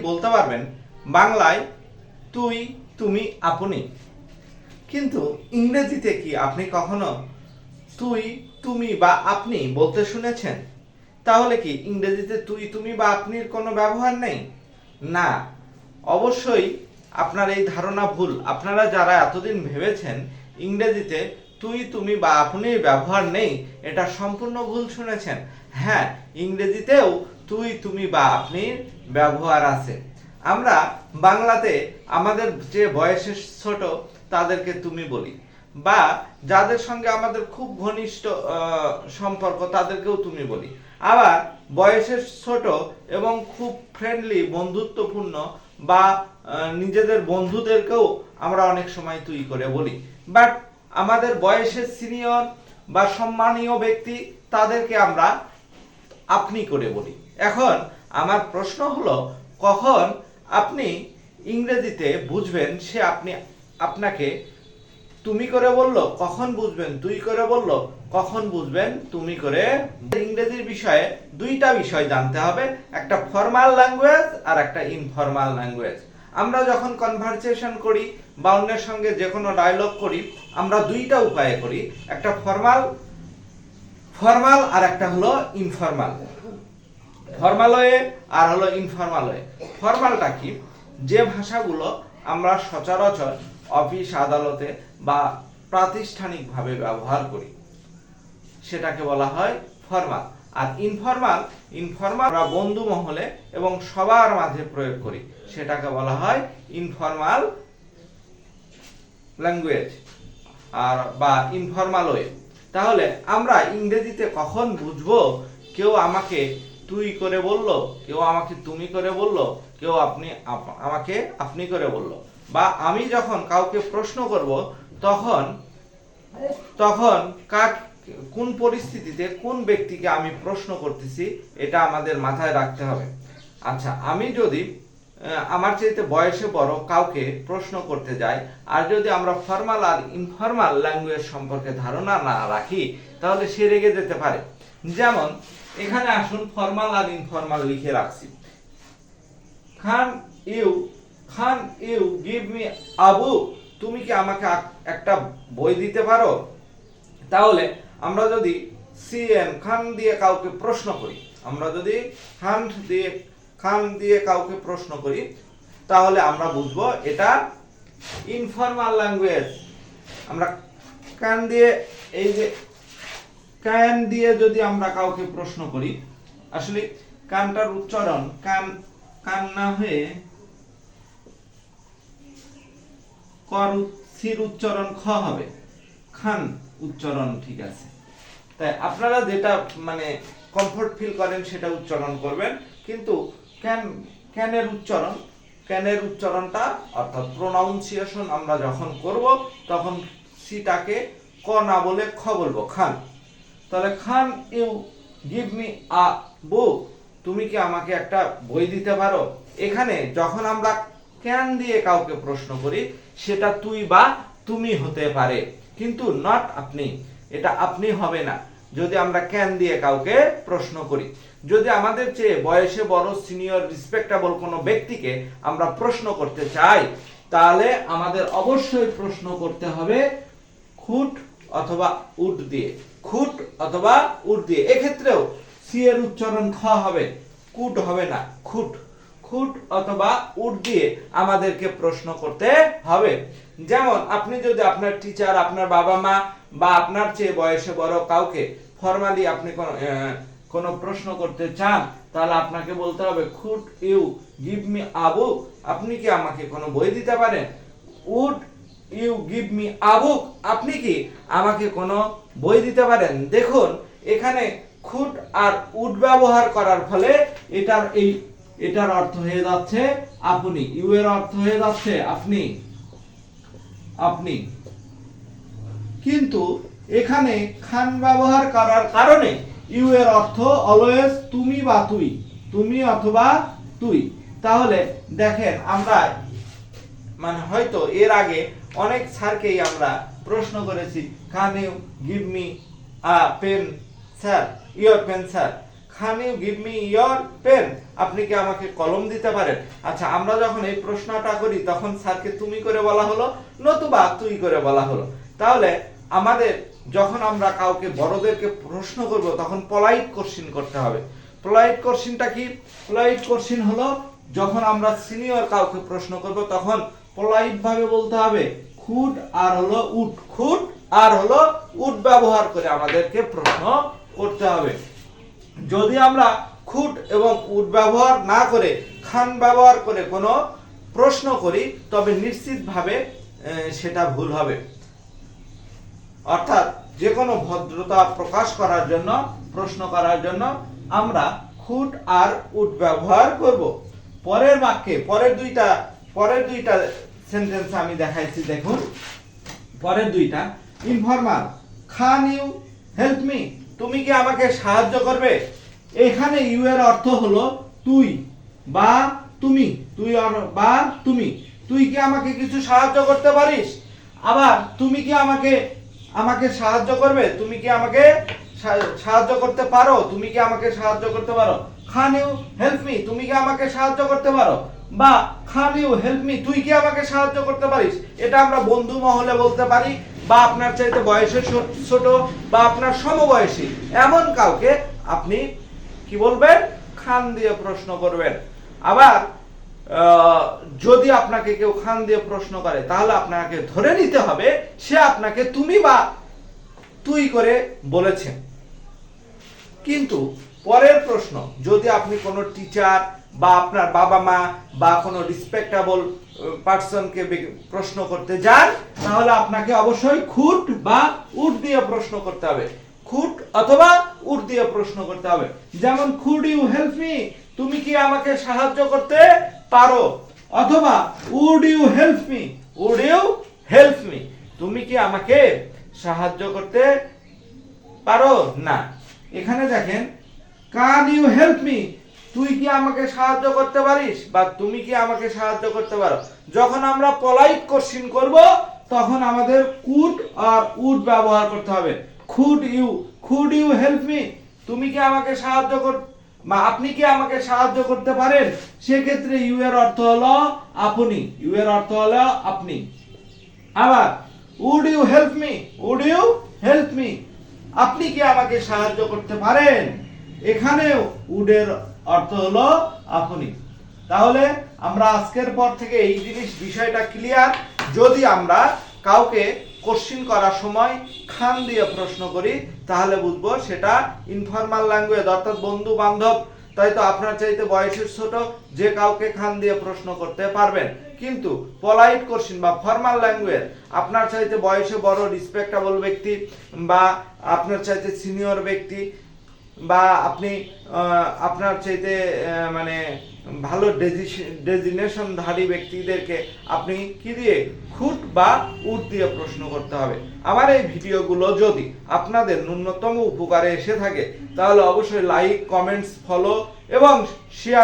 বলতে পারবেন বাংলায় তুই, তুমি, আপনি, কিন্তু ইংরেজিতে কি আপনি কখনো তুই, তুমি বা আপনি বলতে শুনেছেন? তাহলে কি ইংরেজিতে তুই, তুমি বা আপনির কোনো ব্যবহার নেই? না, অবশ্যই আপনার এই ধারণা ভুল। আপনারা যারা এতদিন ভেবেছেন ইংরেজিতে তুই, তুমি বা আপনির ব্যবহার নেই, এটা সম্পূর্ণ ভুল শুনেছেন। হ্যাঁ, ইংরেজিতেও তুই, তুমি বা আপনির ব্যবহার আছে। আমরা বাংলাতে আমাদের যে বয়সে ছোট তাদেরকে তুমি বলি, বা যাদের সঙ্গে আমাদের খুব ঘনিষ্ঠ সম্পর্ক তাদেরকেও তুমি বলি। আবার বয়সে ছোট এবং খুব ফ্রেন্ডলি, বন্ধুত্বপূর্ণ বা নিজেদের বন্ধুদেরকেও আমরা অনেক সময় তুই করে বলি। বাট আমাদের বয়সের সিনিয়র বা সম্মানীয় ব্যক্তি তাদেরকে আমরা আপনি করে বলি। এখন আমার প্রশ্ন হলো, কখন আপনি ইংরেজিতে বুঝবেন সে আপনাকে তুমি করে বলল, কখন বুঝবেন তুই করে বলল, কখন বুঝবেন তুমি করে? ইংরেজির বিষয়ে দুইটা বিষয় জানতে হবে, একটা ফর্মাল ল্যাঙ্গুয়েজ আর একটা ইনফর্মাল ল্যাঙ্গুয়েজ। আমরা যখন কনভারসেশন করি বা অন্যের সঙ্গে যে কোনো ডায়লগ করি, আমরা দুইটা উপায়ে করি, একটা ফর্মাল আর একটা হলো ইনফর্মাল। ফর্মাল ওয়ে আর হলো ইনফর্মাল ওয়ে। ফর্মালটা কি? যে ভাষাগুলো আমরা সচরাচর অফিস আদালতে বা প্রাতিষ্ঠানিকভাবে ব্যবহার করি সেটাকে বলা হয় ফর্মাল। আর ইনফর্মাল আমরা বন্ধু মহলে এবং সবার মাঝে প্রয়োগ করি, সেটাকে বলা হয় ইনফর্মাল ল্যাঙ্গুয়েজ আর বা ইনফর্মাল ওয়ে। তাহলে আমরা ইংরেজিতে কখন বুঝবো কেউ আমাকে তুই করে বলল, কেউ আমাকে তুমি করে বলল, কেউ আমাকে আপনি করে বলল, বা আমি যখন কাউকে প্রশ্ন করব তখন কোন পরিস্থিতিতে কোন ব্যক্তিকে আমি প্রশ্ন করতেছি এটা আমাদের মাথায় রাখতে হবে। আচ্ছা, আমি যদি আমার চাইতে বয়সে বড় কাউকে প্রশ্ন করতে যাই আর যদি আমরা ফর্মাল আর ইনফর্মাল ল্যাঙ্গুয়েজ সম্পর্কে ধারণা না রাখি তাহলে সে রেগে যেতে পারে। যেমন এখানে আসুন, ফর্মাল আর ইনফর্মাল লিখে রাখছি। খান ইউ গিভ মি আ বুক? তুমি কি আমাকে একটা বই দিতে পারো? তাহলে আমরা যদি খান দিয়ে কাউকে প্রশ্ন করি, খান দিয়ে কাউকে প্রশ্ন করি, তাহলে আমরা বুঝবো এটা ইনফর্মাল ল্যাঙ্গুয়েজ। আমরা ক্যান দিয়ে যদি আমরা কাউকে প্রশ্ন করি, আসলে কানটার উচ্চারণ কান না হয়ে সির উচ্চারণ খ হবে, খান উচ্চারণ ঠিক আছে। তাই আপনারা যেটা মানে কমফোর্ট ফিল করেন সেটা উচ্চারণ করবেন, কিন্তু ক্যানের উচ্চারণটা অর্থাৎ প্রোনাউন্সিয়েশন আমরা যখন করব তখন সিটাকে ক না বলে খ বলবো, খান। তাহলে খান ইউ গিভ মি আ বুক? তুমি কি আমাকে একটা বই দিতে পারো? এখানে যখন আমরা ক্যান দিয়ে কাউকে প্রশ্ন করি সেটা তুই বা তুমি হতে পারে, কিন্তু নট আপনি। এটা আপনি হবে না যদি আমরা ক্যান দিয়ে কাউকে প্রশ্ন করি। যদি আমাদের চেয়ে বয়সে বড়, সিনিয়র, রিসপেক্টেবল কোনো ব্যক্তিকে আমরা প্রশ্ন করতে চাই তাহলে আমাদের অবশ্যই প্রশ্ন করতে হবে খুট অথবা উড দিয়ে। খুট অথবা উড দিয়ে। এক্ষেত্রেও সি এর উচ্চারণ খ হবে, কুট হবে না, খুট। খুট অথবা উড দিয়ে আমাদেরকে প্রশ্ন করতে হবে। যেমন আপনি যদি আপনার টিচার, আপনার বাবা মা বা আপনার চেয়ে বয়সে বড় কাউকে ফর্মালি আপনি কোনো প্রশ্ন করতে চান তাহলে আপনাকে বলতে হবে could you give me a book? আপনি কি আমাকে কোনো বই দিতে পারেন? Would you give me a book? আপনি কি আমাকে কোনো বই দিতে পারেন? দেখুন এখানে খুড আর উড ব্যবহার করার ফলে এটার অর্থ হয়ে যাচ্ছে আপনি, ইউ এর অর্থ হয়ে যাচ্ছে আপনি। কিন্তু এখানে খান ব্যবহার করার কারণে ইউ এর অর্থ অলওয়েজ তুমি বা তুই, তুমি অথবা তুই। তাহলে দেখেন আমরা মানে হয়তো এর আগে অনেক স্যারকেই আমরা প্রশ্ন করেছি, can you give me a pen sir, your pen sir? Can you give me your pen, আপনি কি আমাকে কলম দিতে পারেন? আচ্ছা, আমরা যখন এই প্রশ্নটা করি তখন স্যারকে তুমি করে বলা হলো, নতুবা তুই করে বলা হলো। তাহলে আমাদের যখন আমরা কাউকে বড়দেরকে প্রশ্ন করব তখন পলাইট কোশ্চেন করতে হবে। পলাইট কোশ্চেনটা কি? পলাইট কোশ্চেন হলো যখন আমরা সিনিয়র কাউকে প্রশ্ন করব তখন পলাইট ভাবে বলতে হবে খুড আর হলো উড, খুড আর হলো উড ব্যবহার করে আমাদেরকে প্রশ্ন করতে হবে। যদি আমরা খুড এবং উড ব্যবহার না করে খান ব্যবহার করে কোনো প্রশ্ন করি তবে নিশ্চিতভাবে সেটা ভুল হবে। অর্থাৎ যে কোনো ভদ্রতা প্রকাশ করার জন্য প্রশ্ন করার জন্য আমরা খুড আর উড ব্যবহার করব। পরের বাক্যে পরের দুইটা সেন্টেন্স আমি দেখাইছি, দেখুন পরের দুইটা। Informal, can you help me, তুমি কি আমাকে সাহায্য করবে? এখানে ইউ এর অর্থ হলো তুই বা তুমি, তুই বা তুমি, তুই কি আমাকে কিছু সাহায্য করতে পারিস? আবার তুমি কি আমাকে সাহায্য করবে? তুমি কি আমাকে সাহায্য করতে পারো? তুমি কি আমাকে সাহায্য করতে পারো? ক্যান ইউ হেল্প মি, তুমি কি আমাকে সাহায্য করতে পারো? বা ক্যান ইউ হেল্প মি, তুই কি আমাকে সাহায্য করতে পারিস? এটা আমরা বন্ধু মহলে বলতে পারি, বা আপনার চাইতে বয়সে ছোট বা আপনার সমবয়সী এমন কাউকে আপনি কি বলবেন? খান দিয়ে প্রশ্ন করবেন। আবার যদি আপনাকে কেউ খান দিয়ে প্রশ্ন করে তাহলে আপনাকে ধরে নিতে হবে সে আপনাকে তুমি বা তুই করে বলেছেন। কিন্তু পরের প্রশ্ন, যদি আপনি কোনো টিচার বা আপনার বাবা মা বা কোনো রিসপেক্টেবল পার্সনকে প্রশ্ন করতে যান তাহলে আপনাকে অবশ্যই খুড বা উড দিয়ে প্রশ্ন করতে হবে। খুড অথবা উড দিয়ে প্রশ্ন করতে হবে। যেমন খুড ইউ হেল্প মি, তুমি কি আমাকে সাহায্য করতে পারো? অথবা would you help me, would you help me, তুমি কি আমাকে সাহায্য করতে পারো? না, এখানে দেখেন ক্যান ইউ হেল্প মি, তুই কি আমাকে সাহায্য করতে পারিস বা তুমি কি আমাকে সাহায্য করতে পারো। যখন আমরা পলাইট কোশ্চেন করব তখন আমাদের কুড আর উড ব্যবহার করতে হবে। কুড ইউ হেল্প মি, তুমি কি আমাকে সাহায্য বা আপনি কি আমাকে সাহায্য করতে পারেন? সেক্ষেত্রে ইউ এর অর্থ হলো আপনি, ইউ এর অর্থ হলো আপনি। আবার would you help me, would you help me, আপনি কি আমাকে সাহায্য করতে পারেন? এখানেও উডের অর্থ হলো আপনি। তাহলে আমরা আজকের পর থেকে এই বিষয়টা ক্লিয়ার। যদি আমরা কাউকে কোশ্চেন করার সময় খান দিয়ে প্রশ্ন করি তাহলে বুঝবো সেটা ইনফর্মাল ল্যাঙ্গুয়েজ, অর্থাৎ বন্ধু বান্ধব, তাই তো আপনার চাইতে বয়সের ছোট যে কাউকে খান দিয়ে প্রশ্ন করতে পারবেন। কিন্তু পলাইট কোশ্চেন বা ফর্মাল ল্যাঙ্গুয়েজ আপনার চাইতে বয়সে বড় রিসপেক্টেবল ব্যক্তি বা আপনার চাইতে সিনিয়র ব্যক্তি বা আপনি আপনার চাইতে মানে ভালো ডেজিগনেশনধারী ব্যক্তিদেরকে আপনি কি দিয়ে খুড বা উড দিয়ে প্রশ্ন করতে হবে। আমার এই ভিডিওগুলো যদি আপনাদের ন্যূনতম উপকারে এসে থাকে তাহলে অবশ্যই লাইক, কমেন্টস, ফলো এবং শেয়ার